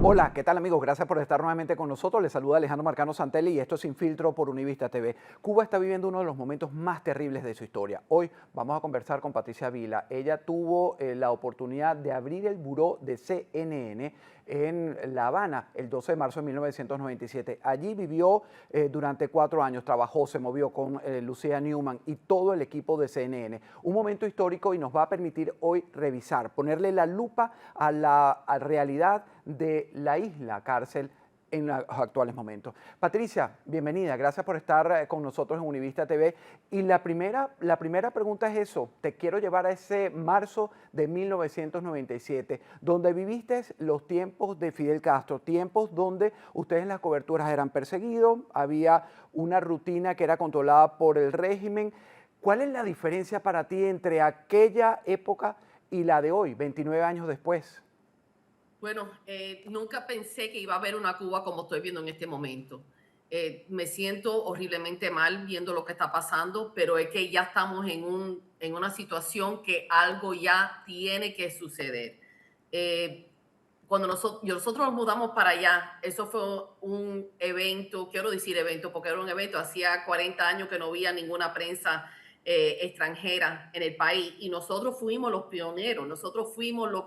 Hola, ¿qué tal amigos? Gracias por estar nuevamente con nosotros. Les saluda Alejandro Marcano Santelli y esto es Sin Filtro por Univista TV. Cuba está viviendo uno de los momentos más terribles de su historia. Hoy vamos a conversar con Patricia Vila. Ella tuvo la oportunidad de abrir el buró de CNN en La Habana el 12 de marzo de 1997. Allí vivió durante 4 años, trabajó, se movió con Lucía Newman y todo el equipo de CNN. Un momento histórico y nos va a permitir hoy revisar, ponerle la lupa a la realidad de la isla cárcel en los actuales momentos. Patricia, bienvenida, gracias por estar con nosotros en Univista TV. Y la primera pregunta es eso, te quiero llevar a ese marzo de 1997, donde viviste los tiempos de Fidel Castro, tiempos donde ustedes en las coberturas eran perseguidos, había una rutina que era controlada por el régimen. ¿Cuál es la diferencia para ti entre aquella época y la de hoy, 29 años después? Bueno, nunca pensé que iba a haber una Cuba como estoy viendo en este momento. Me siento horriblemente mal viendo lo que está pasando, pero es que ya estamos en una situación que algo ya tiene que suceder. Eh, Cuando nosotros nos mudamos para allá, eso fue un evento, quiero decir evento, porque era un evento, hacía 40 años que no había ninguna prensa extranjera en el país y nosotros fuimos los pioneros, nosotros fuimos los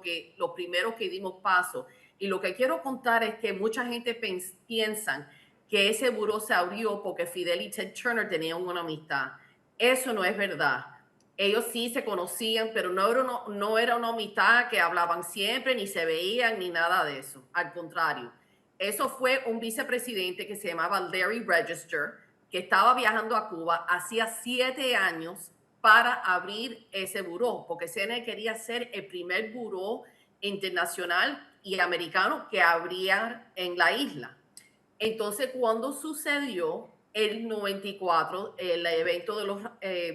primeros que dimos paso. Y lo que quiero contar es que mucha gente piensa que ese buró se abrió porque Fidel y Ted Turner tenían una amistad. Eso no es verdad. Ellos sí se conocían, pero no era una amistad que hablaban siempre, ni se veían, ni nada de eso. Al contrario, eso fue un vicepresidente que se llamaba Larry Register, que estaba viajando a Cuba hacía 7 años para abrir ese buró, porque CNN quería ser el primer buró internacional y americano que abría en la isla. Entonces, cuando sucedió el 94, el evento de los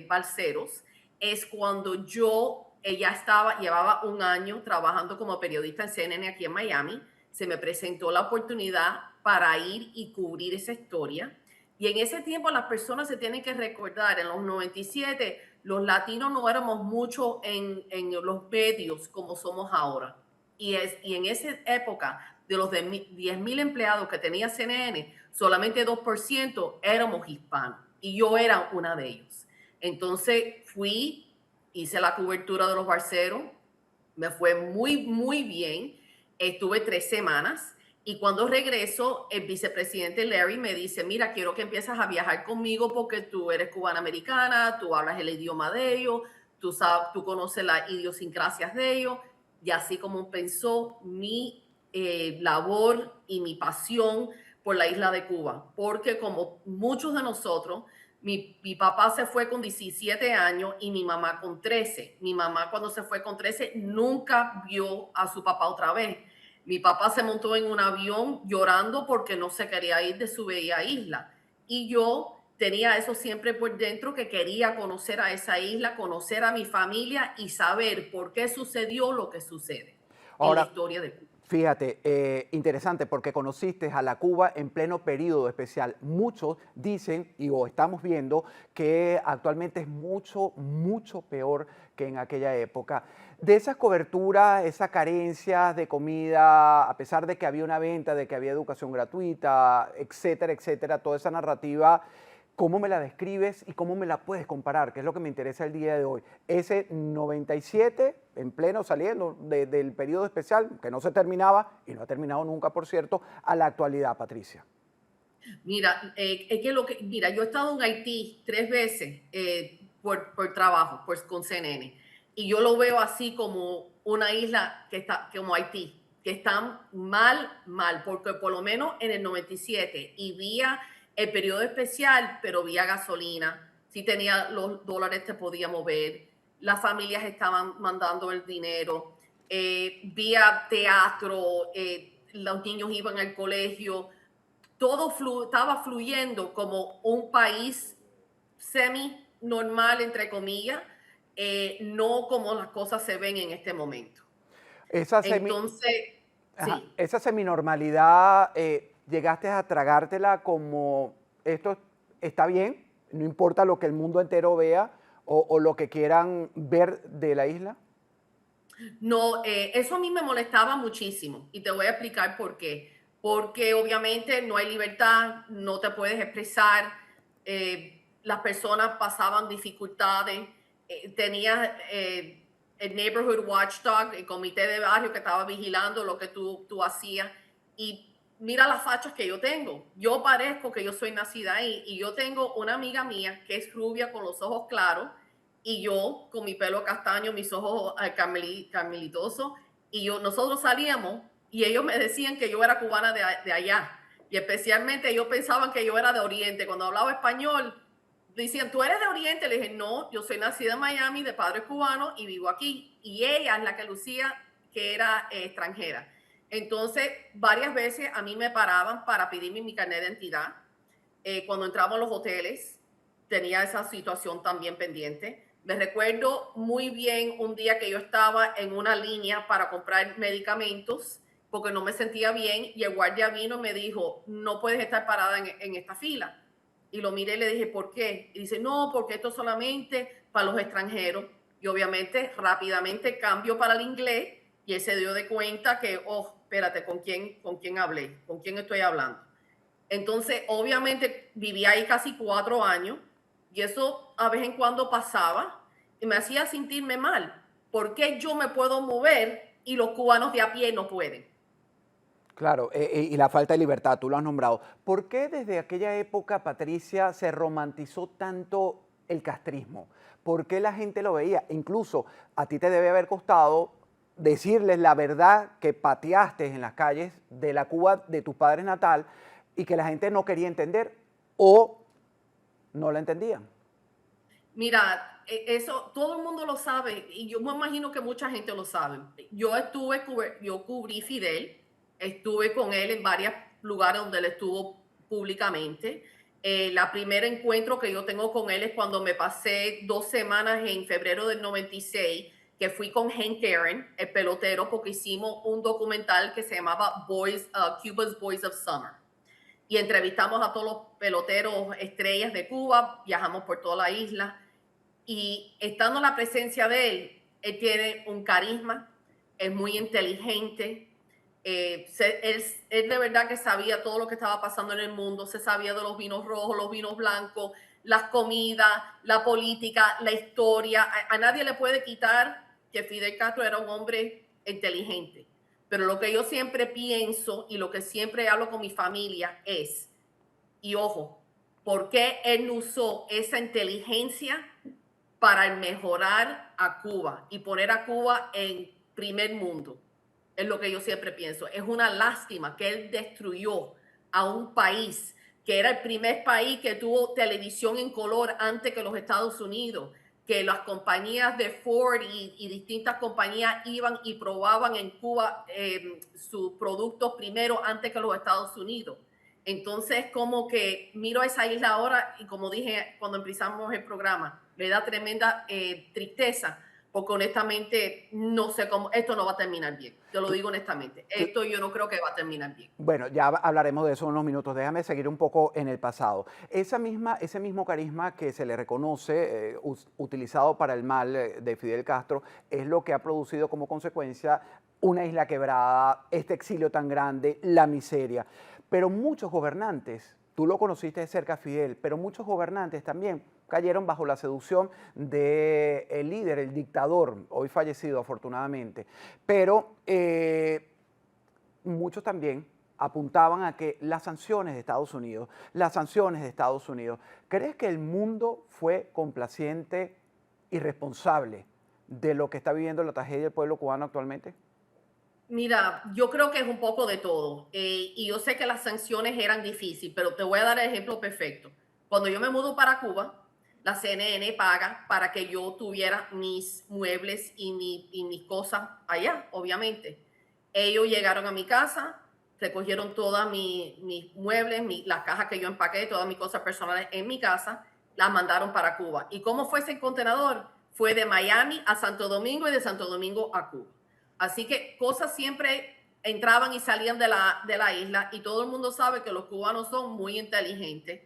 balseros, es cuando yo ya llevaba un año trabajando como periodista en CNN aquí en Miami. Se me presentó la oportunidad para ir y cubrir esa historia. Y en ese tiempo las personas se tienen que recordar, en los 97, los latinos no éramos mucho en los medios como somos ahora. Y en esa época, de los 10,000 empleados que tenía CNN, solamente 2% éramos hispanos. Y yo era una de ellos. Entonces fui, hice la cobertura de los barceros, me fue muy, muy bien. Estuve 3 semanas y cuando regreso, el vicepresidente Larry me dice, mira, quiero que empieces a viajar conmigo porque tú eres cubana-americana, tú hablas el idioma de ellos, tú conoces las idiosincrasias de ellos. Y así como pensó mi labor y mi pasión por la isla de Cuba, porque como muchos de nosotros, mi papá se fue con 17 años y mi mamá con 13. Mi mamá cuando se fue con 13 nunca vio a su papá otra vez. Mi papá se montó en un avión llorando porque no se quería ir de su bella isla. Y yo tenía eso siempre por dentro, que quería conocer a esa isla, conocer a mi familia y saber por qué sucedió lo que sucede en la Ahora, historia de Cuba. fíjate, interesante porque conociste a la Cuba en pleno periodo especial. Muchos dicen, y o estamos viendo, que actualmente es mucho, mucho peor que en aquella época. De esas coberturas, esa carencia de comida, a pesar de que había una venta, de que había educación gratuita, etcétera, toda esa narrativa, ¿cómo me la describes y cómo me la puedes comparar? Que es lo que me interesa el día de hoy. Ese 97, en pleno saliendo del periodo especial, que no se terminaba, y no ha terminado nunca, por cierto, a la actualidad, Patricia. Mira, es que mira, yo he estado en Haití 3 veces por trabajo, con CNN, y yo lo veo así como una isla que está, como Haití, que están mal, mal, porque por lo menos en el 97 y vía el periodo especial, pero vía gasolina, si tenía los dólares te podía mover, las familias estaban mandando el dinero, vía teatro, los niños iban al colegio, todo estaba fluyendo como un país semi normal, entre comillas, no como las cosas se ven en este momento. Esa semi, Entonces, ajá, sí, esa seminormalidad, llegaste a tragártela como esto está bien, no importa lo que el mundo entero vea o lo que quieran ver de la isla. No, eso a mí me molestaba muchísimo y te voy a explicar por qué. Porque obviamente no hay libertad, no te puedes expresar, las personas pasaban dificultades, tenías el Neighborhood Watchdog, el comité de barrio que estaba vigilando lo que tú hacías y mira las fachas que yo tengo. Yo parezco que yo soy nacida ahí y yo tengo una amiga mía que es rubia con los ojos claros y yo con mi pelo castaño, mis ojos carmelitosos, y nosotros salíamos y ellos me decían que yo era cubana de allá. Y especialmente ellos pensaban que yo era de Oriente. Cuando hablaba español, decían, ¿tú eres de Oriente? Le dije, no, yo soy nacida en Miami, de padres cubanos y vivo aquí. Y ella es la que lucía que era extranjera. Entonces, varias veces a mí me paraban para pedirme mi carnet de identidad. Cuando entraba a los hoteles, tenía esa situación también pendiente. Me recuerdo muy bien un día que yo estaba en una línea para comprar medicamentos porque no me sentía bien y el guardia vino y me dijo, no puedes estar parada en esta fila. Y lo miré y le dije, ¿por qué? Y dice, no, porque esto es solamente para los extranjeros. Y obviamente rápidamente cambio para el inglés y él se dio de cuenta que, oh, espérate, con quién hablé? ¿Con quién estoy hablando? Entonces, obviamente, viví ahí casi 4 años y eso a vez en cuando pasaba y me hacía sentirme mal. ¿Por qué yo me puedo mover y los cubanos de a pie no pueden? Claro, y la falta de libertad, tú lo has nombrado. ¿Por qué desde aquella época, Patricia, se romantizó tanto el castrismo? ¿Por qué la gente lo veía? Incluso a ti te debe haber costado decirles la verdad que pateaste en las calles de la Cuba de tus padres natal y que la gente no quería entender o no la entendían. Mira, eso todo el mundo lo sabe y yo me imagino que mucha gente lo sabe. Yo cubrí Fidel, estuve con él en varios lugares donde él estuvo públicamente. La primer encuentro que yo tengo con él es cuando me pasé 2 semanas en febrero del 96, que fui con Hank Aaron, el pelotero, porque hicimos un documental que se llamaba Cuba's Boys of Summer y entrevistamos a todos los peloteros estrellas de Cuba, viajamos por toda la isla y estando en la presencia de él tiene un carisma, es muy inteligente, él de verdad que sabía todo lo que estaba pasando en el mundo, se sabía de los vinos rojos, los vinos blancos, las comidas, la política, la historia. A nadie le puede quitar que Fidel Castro era un hombre inteligente. Pero lo que yo siempre pienso y lo que siempre hablo con mi familia es, y ojo, ¿por qué él no usó esa inteligencia para mejorar a Cuba y poner a Cuba en primer mundo? Es lo que yo siempre pienso. Es una lástima que él destruyó a un país que era el primer país que tuvo televisión en color antes que los Estados Unidos, que las compañías de Ford y distintas compañías iban y probaban en Cuba sus productos primero antes que los Estados Unidos. Entonces, como que miro a esa isla ahora y como dije cuando empezamos el programa, me da tremenda tristeza porque honestamente no sé cómo, esto no va a terminar bien, te lo digo honestamente, Cl- esto yo no creo que va a terminar bien. Bueno, ya hablaremos de eso en unos minutos. Déjame seguir un poco en el pasado. Ese mismo carisma que se le reconoce, utilizado para el mal de Fidel Castro, es lo que ha producido como consecuencia una isla quebrada, este exilio tan grande, la miseria. Pero muchos gobernantes, tú lo conociste de cerca, Fidel, pero muchos gobernantes también cayeron bajo la seducción del líder, el dictador, hoy fallecido afortunadamente. Pero muchos también apuntaban a que las sanciones de Estados Unidos, ¿crees que el mundo fue complaciente y responsable de lo que está viviendo la tragedia del pueblo cubano actualmente? Mira, yo creo que es un poco de todo y yo sé que las sanciones eran difíciles, pero te voy a dar el ejemplo perfecto. Cuando yo me mudo para Cuba, la CNN paga para que yo tuviera mis muebles y mis cosas allá, obviamente. Ellos llegaron a mi casa, recogieron todas mis muebles, las cajas que yo empaqué, todas mis cosas personales en mi casa, las mandaron para Cuba. ¿Y cómo fue ese contenedor? Fue de Miami a Santo Domingo y de Santo Domingo a Cuba. Así que cosas siempre entraban y salían de la isla y todo el mundo sabe que los cubanos son muy inteligentes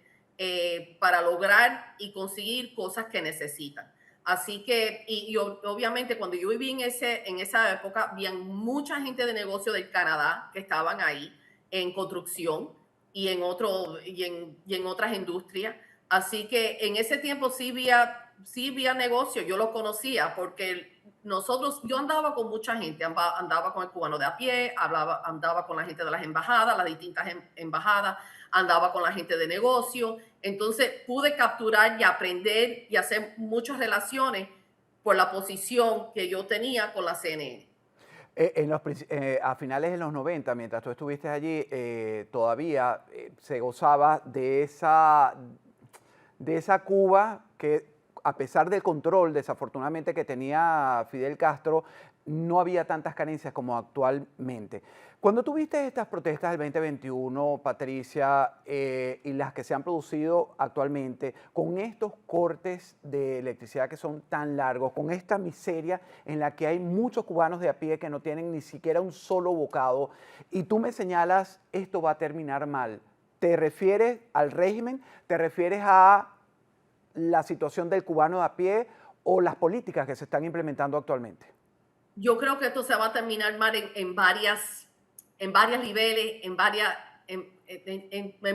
para lograr y conseguir cosas que necesitan. Así que, obviamente cuando yo viví en esa época, había mucha gente de negocio del Canadá que estaban ahí en construcción y en otras industrias. Así que en ese tiempo sí había negocio, yo lo conocía porque yo andaba con mucha gente, andaba con el cubano de a pie, andaba con la gente de las embajadas, las distintas embajadas, andaba con la gente de negocio. Entonces pude capturar y aprender y hacer muchas relaciones por la posición que yo tenía con la CNN. A finales de los 90, mientras tú estuviste allí, todavía se gozaba de esa Cuba que, a pesar del control, desafortunadamente, que tenía Fidel Castro, no había tantas carencias como actualmente. Cuando tuviste estas protestas del 2021, Patricia, y las que se han producido actualmente, con estos cortes de electricidad que son tan largos, con esta miseria en la que hay muchos cubanos de a pie que no tienen ni siquiera un solo bocado, y tú me señalas, esto va a terminar mal. ¿Te refieres al régimen? ¿Te refieres a la situación del cubano de a pie o las políticas que se están implementando actualmente? Yo creo que esto se va a terminar mal en varios niveles, en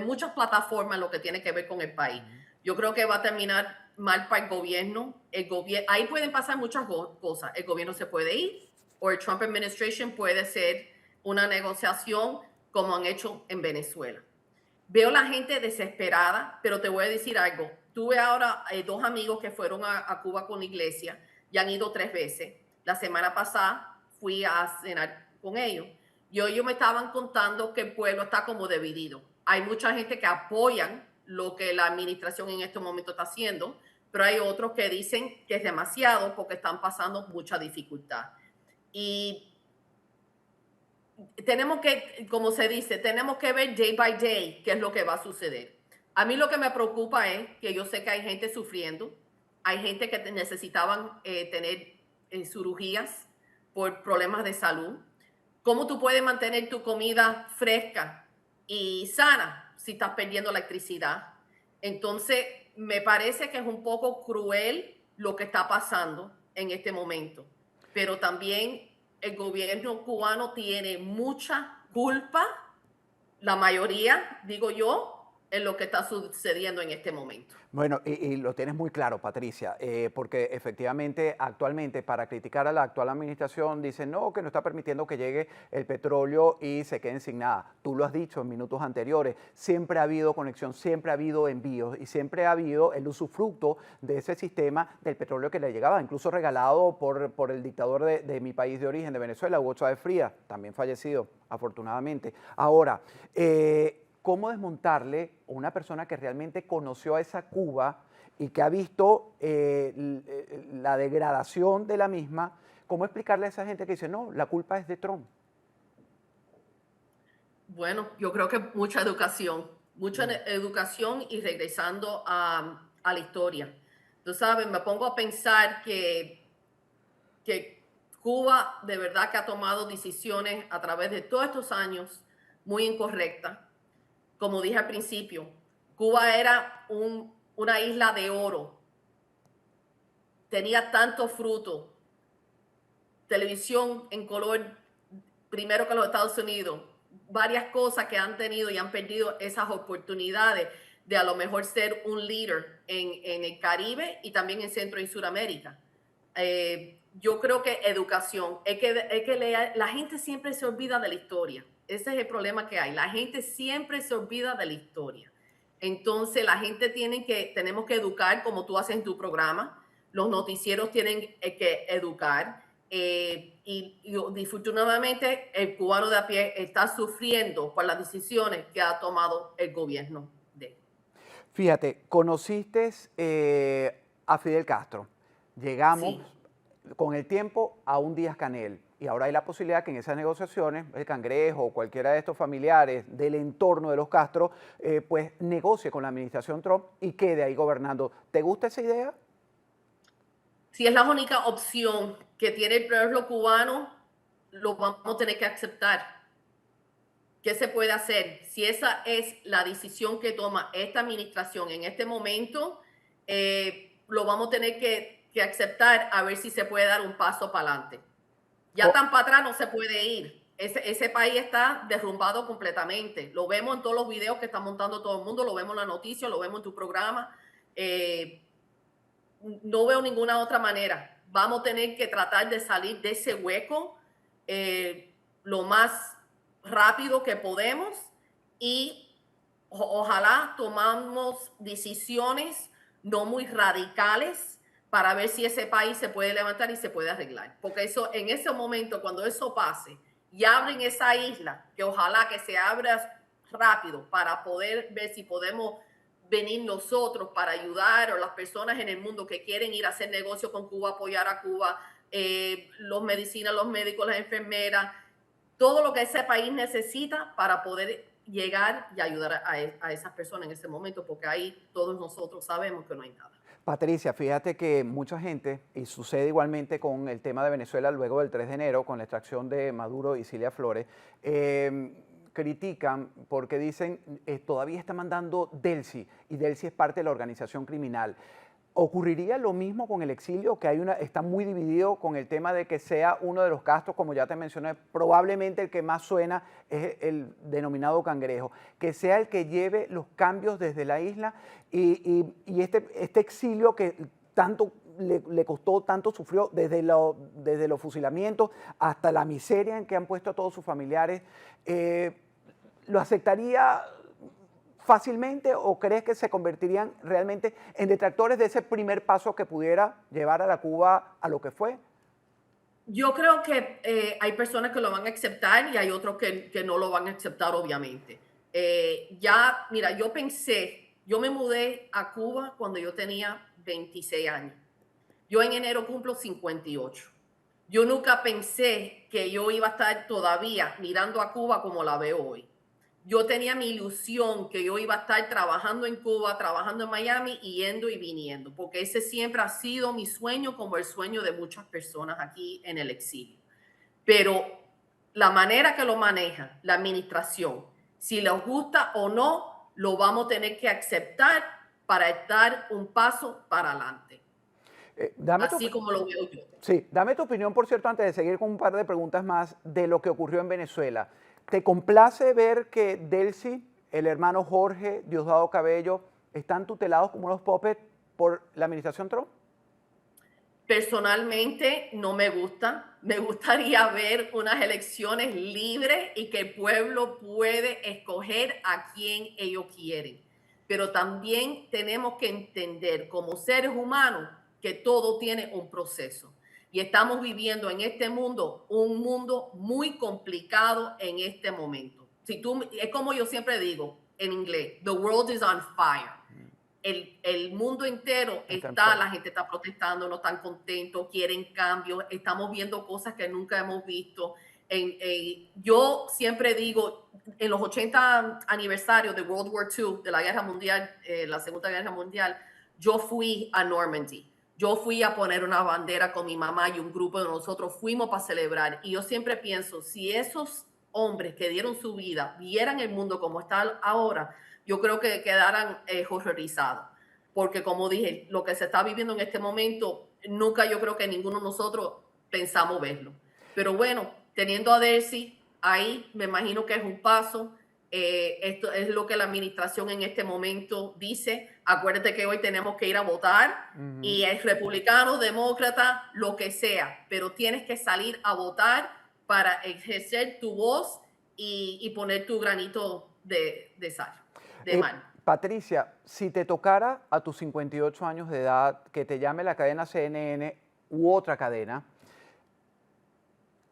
muchas plataformas, lo que tiene que ver con el país. Yo creo que va a terminar mal para el gobierno. Ahí pueden pasar muchas cosas. El gobierno se puede ir o el Trump administration puede hacer una negociación como han hecho en Venezuela. Veo la gente desesperada, pero te voy a decir algo. Tuve ahora dos amigos que fueron a Cuba con la iglesia y han ido 3 veces. La semana pasada fui a cenar con ellos y ellos me estaban contando que el pueblo está como dividido. Hay mucha gente que apoyan lo que la administración en este momento está haciendo, pero hay otros que dicen que es demasiado porque están pasando mucha dificultad. Y tenemos que, como se dice, tenemos que ver day by day qué es lo que va a suceder. A mí lo que me preocupa es que yo sé que hay gente sufriendo, hay gente que necesitaban tener cirugías por problemas de salud. ¿Cómo tú puedes mantener tu comida fresca y sana si estás perdiendo electricidad? Entonces, me parece que es un poco cruel lo que está pasando en este momento, pero también el gobierno cubano tiene mucha culpa, la mayoría, digo yo, en lo que está sucediendo en este momento. Bueno, y lo tienes muy claro, Patricia, porque efectivamente actualmente para criticar a la actual administración dicen no, que no está permitiendo que llegue el petróleo y se queden sin nada. Tú lo has dicho en minutos anteriores, siempre ha habido conexión, siempre ha habido envíos y siempre ha habido el usufructo de ese sistema del petróleo que le llegaba, incluso regalado por el dictador de mi país de origen, de Venezuela, Hugo Chávez Frías, también fallecido, afortunadamente. Ahora, cómo desmontarle a una persona que realmente conoció a esa Cuba y que ha visto la degradación de la misma, cómo explicarle a esa gente que dice, no, la culpa es de Trump. Bueno, yo creo que mucha educación y regresando a la historia. Tú sabes, me pongo a pensar que Cuba de verdad que ha tomado decisiones a través de todos estos años muy incorrectas. Como dije al principio, Cuba era una isla de oro, tenía tanto fruto, televisión en color primero que los Estados Unidos, varias cosas que han tenido y han perdido esas oportunidades de a lo mejor ser un líder en el Caribe y también en Centro y Sudamérica. Yo creo que educación, la gente siempre se olvida de la historia. Ese es el problema que hay. La gente siempre se olvida de la historia. Entonces, tenemos que educar como tú haces en tu programa. Los noticieros tienen que educar. Y desafortunadamente el cubano de a pie está sufriendo por las decisiones que ha tomado el gobierno de él. Fíjate, conociste a Fidel Castro. Llegamos Sí. con el tiempo a un Díaz-Canel y ahora hay la posibilidad que en esas negociaciones el Cangrejo o cualquiera de estos familiares del entorno de los Castro pues negocie con la administración Trump y quede ahí gobernando. ¿Te gusta esa idea? Si es la única opción que tiene el pueblo cubano, lo vamos a tener que aceptar. ¿Qué se puede hacer? Si esa es la decisión que toma esta administración en este momento, lo vamos a tener que aceptar a ver si se puede dar un paso para adelante. Ya Oh, tan para atrás no se puede ir. Ese país está derrumbado completamente. Lo vemos en todos los videos que está montando todo el mundo, lo vemos en la noticia, lo vemos en tu programa. No veo ninguna otra manera. Vamos a tener que tratar de salir de ese hueco lo más rápido que podemos y ojalá tomamos decisiones no muy radicales para ver si ese país se puede levantar y se puede arreglar. Porque eso, en ese momento, cuando eso pase y abren esa isla, que ojalá que se abra rápido para poder ver si podemos venir nosotros para ayudar o las personas en el mundo que quieren ir a hacer negocio con Cuba, apoyar a Cuba, los medicinas, los médicos, las enfermeras, todo lo que ese país necesita para poder llegar y ayudar a esas personas en ese momento, porque ahí todos nosotros sabemos que no hay nada. Patricia, fíjate que mucha gente, y sucede igualmente con el tema de Venezuela luego del 3 de enero, con la extracción de Maduro y Cilia Flores, critican porque dicen todavía está mandando Delcy y Delcy es parte de la organización criminal. ¿Ocurriría lo mismo con el exilio, que está muy dividido con el tema de que sea uno de los gastos, como ya te mencioné, probablemente el que más suena es el denominado cangrejo, que sea el que lleve los cambios desde la isla y este exilio que tanto le costó, tanto sufrió desde los fusilamientos hasta la miseria en que han puesto a todos sus familiares, ¿lo aceptaría fácilmente o crees que se convertirían realmente en detractores de ese primer paso que pudiera llevar a la Cuba a lo que fue? Yo creo que hay personas que lo van a aceptar y hay otros que no lo van a aceptar, obviamente. Mira, yo me mudé a Cuba cuando yo tenía 26 años. Yo en enero cumplo 58. Yo nunca pensé que yo iba a estar todavía mirando a Cuba como la veo hoy. Yo tenía mi ilusión que yo iba a estar trabajando en Cuba, trabajando en Miami, yendo y viniendo, porque ese siempre ha sido mi sueño, como el sueño de muchas personas aquí en el exilio. Pero la manera que lo maneja la administración, si les gusta o no, lo vamos a tener que aceptar para dar un paso para adelante, Dame tu, así como lo veo yo. sí, dame tu opinión, por cierto, antes de seguir con un par de preguntas más de lo que ocurrió en Venezuela. ¿Te complace ver que Delcy, el hermano Jorge, Diosdado Cabello, están tutelados como unos puppets por la administración Trump? Personalmente no me gusta. Me gustaría ver unas elecciones libres y que el pueblo puede escoger a quien ellos quieren. Pero también tenemos que entender como seres humanos que todo tiene un proceso. Y estamos viviendo en este mundo un mundo muy complicado en este momento. Es como yo siempre digo en inglés, the world is on fire. El mundo entero Está en está, fuego. la gente está protestando, no están contentos, quieren cambios, estamos viendo cosas que nunca hemos visto. Yo siempre digo, en los 80 aniversarios de World War II, de la Guerra Mundial, la Segunda Guerra Mundial, yo fui a Normandy. Yo fui a poner una bandera con mi mamá y un grupo de nosotros fuimos para celebrar. Y yo siempre pienso, si esos hombres que dieron su vida vieran el mundo como está ahora, yo creo que quedaran horrorizados. Porque como dije, lo que se está viviendo en este momento, nunca yo creo que ninguno de nosotros pensamos verlo. Pero bueno, teniendo a Delcy ahí, me imagino que es un paso. Esto es lo que la administración en este momento dice. Acuérdate que hoy tenemos que ir a votar y es republicano, demócrata, lo que sea, pero tienes que salir a votar para ejercer tu voz y poner tu granito de sal, de mal. Patricia, si te tocara a tus 58 años de edad que te llame la cadena CNN u otra cadena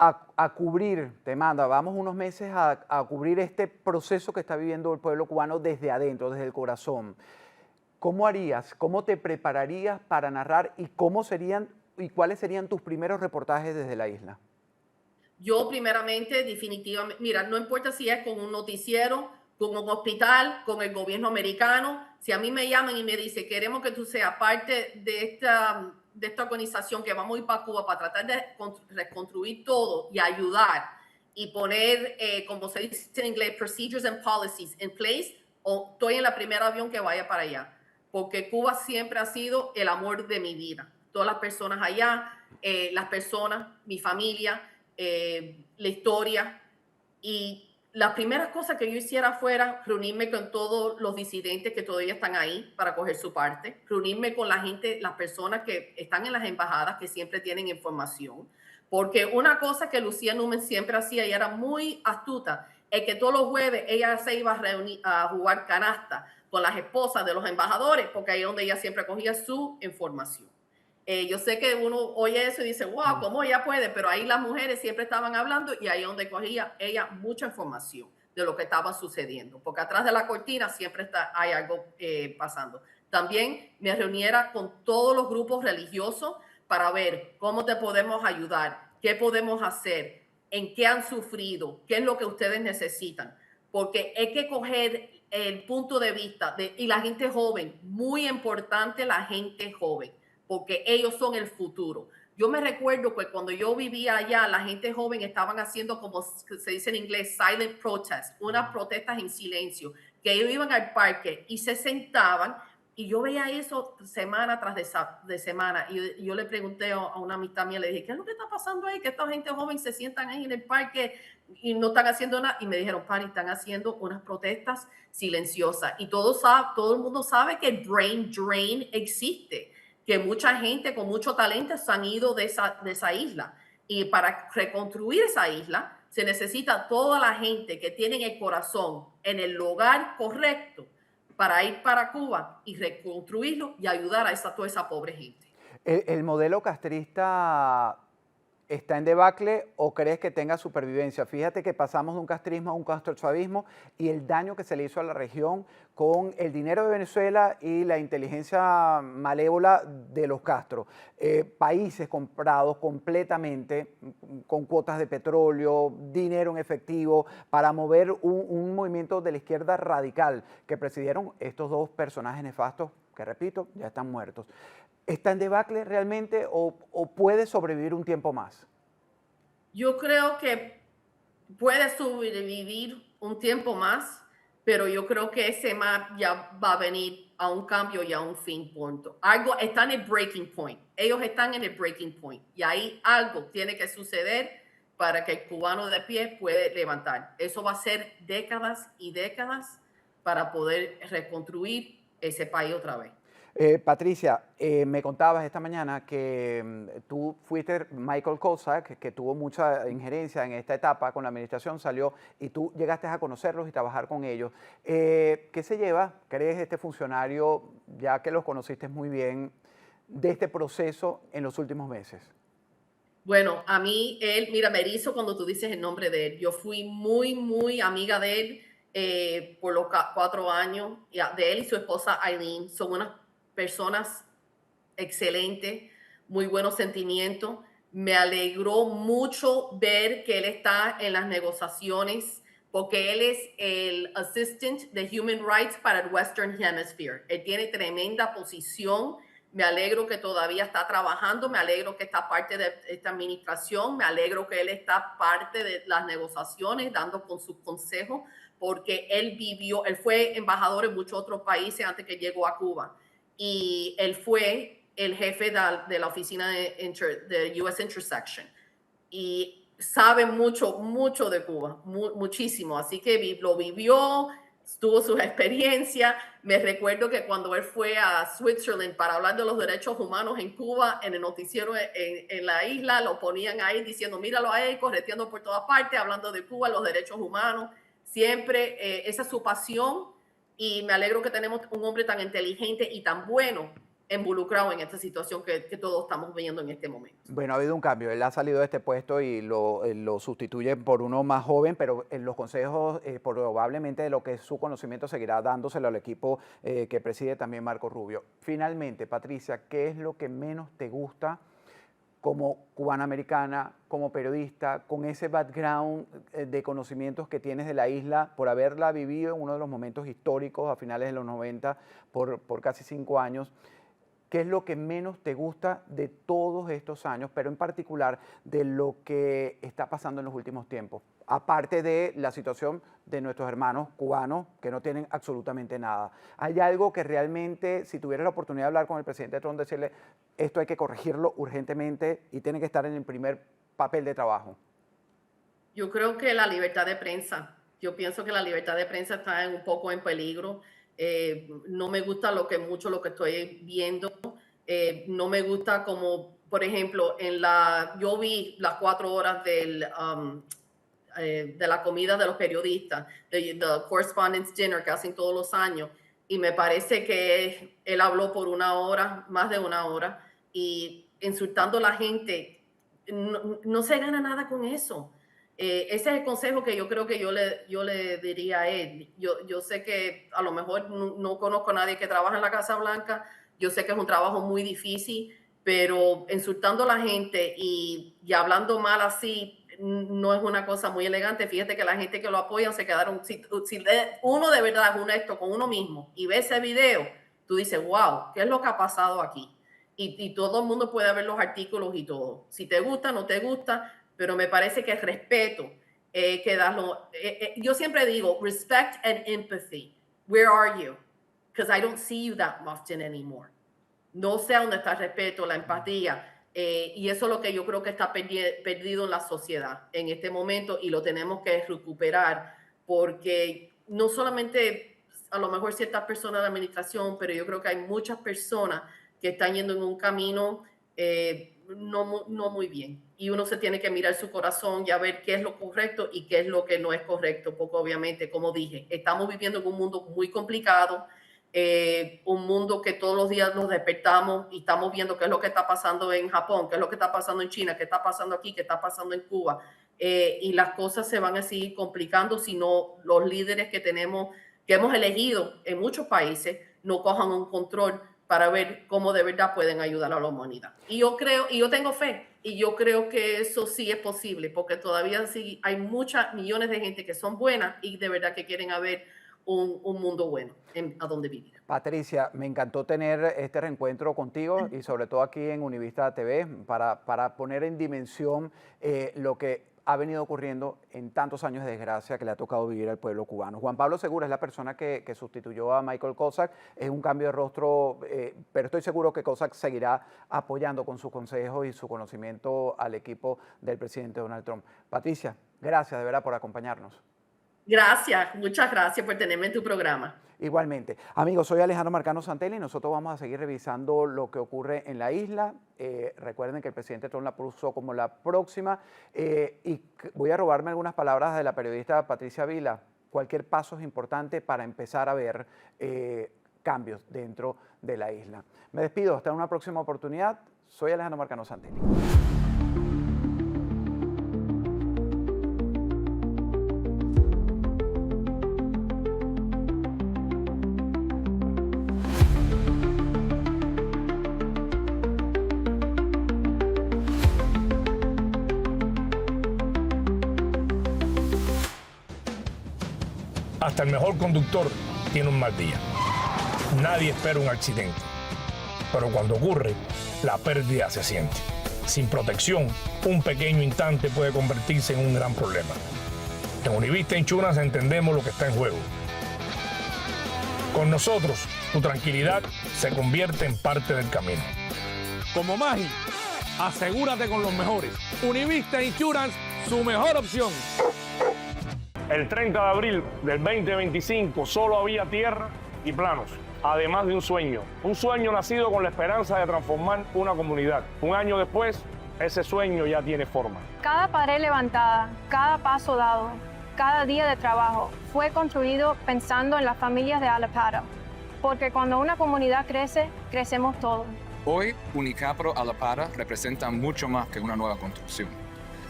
a cubrir, te manda, vamos unos meses a cubrir este proceso que está viviendo el pueblo cubano desde adentro, desde el corazón, ¿cómo harías? ¿Cómo te prepararías para narrar y cómo serían y cuáles serían tus primeros reportajes desde la isla? Yo primeramente, definitivamente, mira, no importa si es con un noticiero, con un hospital, con el gobierno americano, si a mí me llaman y me dicen, queremos que tú seas parte de esta organización que vamos a ir para Cuba para tratar de reconstruir todo y ayudar y poner, como se dice en inglés, procedures and policies in place, estoy en la primera avión que vaya para allá, porque Cuba siempre ha sido el amor de mi vida. todas las personas allá, las personas, mi familia, la historia. Y las primeras cosas que yo hiciera fuera reunirme con todos los disidentes que todavía están ahí para coger su parte, reunirme con la gente, las personas que están en las embajadas que siempre tienen información. Porque una cosa que Lucía Numen siempre hacía y era muy astuta, es que todos los jueves ella se iba a reunir a jugar canasta con las esposas de los embajadores, porque ahí es donde ella siempre cogía su información. Yo sé que uno oye eso y dice, wow, ¿cómo ella puede? Pero ahí las mujeres siempre estaban hablando y ahí es donde cogía ella mucha información de lo que estaba sucediendo, porque atrás de la cortina siempre hay algo pasando. También me reuniera con todos los grupos religiosos para ver cómo te podemos ayudar, qué podemos hacer, en qué han sufrido, qué es lo que ustedes necesitan, porque hay que coger el punto de vista y la gente joven, muy importante la gente joven, porque ellos son el futuro. Yo me recuerdo que cuando yo vivía allá, la gente joven estaban haciendo, como se dice en inglés, silent protest, unas protestas en silencio, que ellos iban al parque y se sentaban, y yo veía eso semana tras de semana, y yo le pregunté a una amistad mía, le dije, ¿qué es lo que está pasando ahí? Que esta gente joven se sientan ahí en el parque y no están haciendo nada, y me dijeron, Pani, están haciendo unas protestas silenciosas, y todo el mundo sabe que el brain drain existe, que mucha gente con mucho talento se han ido de esa isla. Y para reconstruir esa isla se necesita toda la gente que tiene el corazón en el lugar correcto para ir para Cuba y reconstruirlo y ayudar a toda esa pobre gente. ¿El modelo castrista está en debacle o crees que tenga supervivencia? Fíjate que pasamos de un castrismo a un castrochavismo y el daño que se le hizo a la región con el dinero de Venezuela y la inteligencia malévola de los Castro. Países comprados completamente con cuotas de petróleo, dinero en efectivo, para mover un movimiento de la izquierda radical que presidieron estos dos personajes nefastos que, repito, ya están muertos. ¿Está en debacle realmente o puede sobrevivir un tiempo más? Yo creo que puede sobrevivir un tiempo más, pero yo creo que ese mar ya va a venir a un cambio y a un fin punto. Algo está en el breaking point. Ellos están en el breaking point y ahí algo tiene que suceder para que el cubano de pie pueda levantar. Eso va a ser décadas y décadas para poder reconstruir ese país otra vez. Patricia, me contabas esta mañana que tú fuiste Michael Cossack, que tuvo mucha injerencia en esta etapa con la administración, salió y tú llegaste a conocerlos y trabajar con ellos. ¿Qué se lleva, crees, este funcionario, ya que los conociste muy bien, de este proceso en los últimos meses? Bueno, a mí, él, mira, me erizo cuando tú dices el nombre de él. Yo fui muy, muy amiga de él por los 4 años. De él y su esposa Eileen son unas personas excelentes, muy buenos sentimientos. Me alegró mucho ver que él está en las negociaciones porque él es el Assistant de Human Rights para el Western Hemisphere. Él tiene tremenda posición. Me alegro que todavía está trabajando, me alegro que está parte de esta administración, me alegro que él está parte de las negociaciones, dando con sus consejos, porque él fue embajador en muchos otros países antes que llegó a Cuba. Y él fue el jefe de la oficina de US Intersection. Y sabe mucho, mucho de Cuba, muchísimo. Así que lo vivió, tuvo sus experiencias. Me recuerdo que cuando él fue a Switzerland para hablar de los derechos humanos en Cuba, en el noticiero en la isla, lo ponían ahí diciendo, míralo a él, correteando por todas partes, hablando de Cuba, los derechos humanos. Siempre esa es su pasión y me alegro que tenemos un hombre tan inteligente y tan bueno involucrado en esta situación que todos estamos viendo en este momento. Bueno, ha habido un cambio. Él ha salido de este puesto y lo sustituye por uno más joven, pero en los consejos probablemente de lo que es su conocimiento seguirá dándoselo al equipo que preside también Marco Rubio. Finalmente, Patricia, ¿qué es lo que menos te gusta como cubana americana, como periodista, con ese background de conocimientos que tienes de la isla, por haberla vivido en uno de los momentos históricos a finales de los 90 por casi 5 años? ¿qué es lo que menos te gusta de todos estos años, pero en particular de lo que está pasando en los últimos tiempos? Aparte de la situación de nuestros hermanos cubanos que no tienen absolutamente nada. ¿Hay algo que realmente, si tuvieras la oportunidad de hablar con el presidente Trump, decirle esto hay que corregirlo urgentemente y tiene que estar en el primer papel de trabajo? Yo creo que la libertad de prensa, yo pienso que la libertad de prensa está un poco en peligro. No me gusta mucho lo que estoy viendo. No me gusta como, por ejemplo, yo vi las 4 horas de la comida de los periodistas, the Correspondents' Dinner que hacen todos los años, y me parece que él habló por 1 hora, más de 1 hora, y insultando a la gente. No se gana nada con eso. Ese es el consejo que yo creo que yo le diría a él. Yo sé que a lo mejor no conozco a nadie que trabaja en la Casa Blanca. Yo sé que es un trabajo muy difícil, pero insultando a la gente y hablando mal así no es una cosa muy elegante. Fíjate que la gente que lo apoya se quedaron. Si uno de verdad es honesto con uno mismo y ve ese video, tú dices, wow, ¿qué es lo que ha pasado aquí? Y todo el mundo puede ver los artículos y todo. Si te gusta, no te gusta, pero me parece que el respeto, que darlo. Yo siempre digo, respect and empathy. Where are you? Because I don't see you that often anymore. No sé dónde está el respeto, la empatía. Y eso es lo que yo creo que está perdido en la sociedad en este momento y lo tenemos que recuperar porque no solamente a lo mejor ciertas personas de la administración, pero yo creo que hay muchas personas que están yendo en un camino no muy bien. Y uno se tiene que mirar su corazón y a ver qué es lo correcto y qué es lo que no es correcto, porque obviamente, como dije, estamos viviendo en un mundo muy complicado, un mundo que todos los días nos despertamos y estamos viendo qué es lo que está pasando en Japón, qué es lo que está pasando en China, qué está pasando aquí, qué está pasando en Cuba. Y las cosas se van a seguir complicando si no los líderes que hemos elegido en muchos países no cojan un control para ver cómo de verdad pueden ayudar a la humanidad. Y yo tengo fe, y yo creo que eso sí es posible, porque todavía sí hay millones de gente que son buenas y de verdad que quieren ver un mundo bueno a donde vivir. Patricia, me encantó tener este reencuentro contigo y sobre todo aquí en Univista TV para poner en dimensión lo que ha venido ocurriendo en tantos años de desgracia que le ha tocado vivir al pueblo cubano. Juan Pablo Segura es la persona que sustituyó a Michael Kozak. Es un cambio de rostro, pero estoy seguro que Kozak seguirá apoyando con sus consejos y su conocimiento al equipo del presidente Donald Trump. Patricia, gracias de verdad por acompañarnos. Gracias, muchas gracias por tenerme en tu programa. Igualmente. Amigos, soy Alejandro Marcano Santelli y nosotros vamos a seguir revisando lo que ocurre en la isla. Recuerden que el presidente Trump la puso como la próxima y voy a robarme algunas palabras de la periodista Patricia Vila. Cualquier paso es importante para empezar a ver cambios dentro de la isla. Me despido, hasta una próxima oportunidad. Soy Alejandro Marcano Santelli. Hasta el mejor conductor tiene un mal día. Nadie espera un accidente, pero cuando ocurre, la pérdida se siente. Sin protección, un pequeño instante puede convertirse en un gran problema. En Univista Insurance entendemos lo que está en juego. Con nosotros, tu tranquilidad se convierte en parte del camino. Como Maggi, asegúrate con los mejores. Univista Insurance, su mejor opción. El 30 de abril del 2025 solo había tierra y planos, además de un sueño nacido con la esperanza de transformar una comunidad. Un año después, ese sueño ya tiene forma. Cada pared levantada, cada paso dado, cada día de trabajo fue construido pensando en las familias de Alapata, porque cuando una comunidad crece, crecemos todos. Hoy, Unicapro Alapata representa mucho más que una nueva construcción.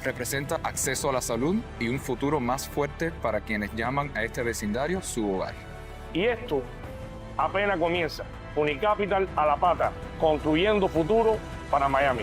Representa acceso a la salud y un futuro más fuerte para quienes llaman a este vecindario su hogar. Y esto apenas comienza. Unicapital Alapata, construyendo futuro para Miami.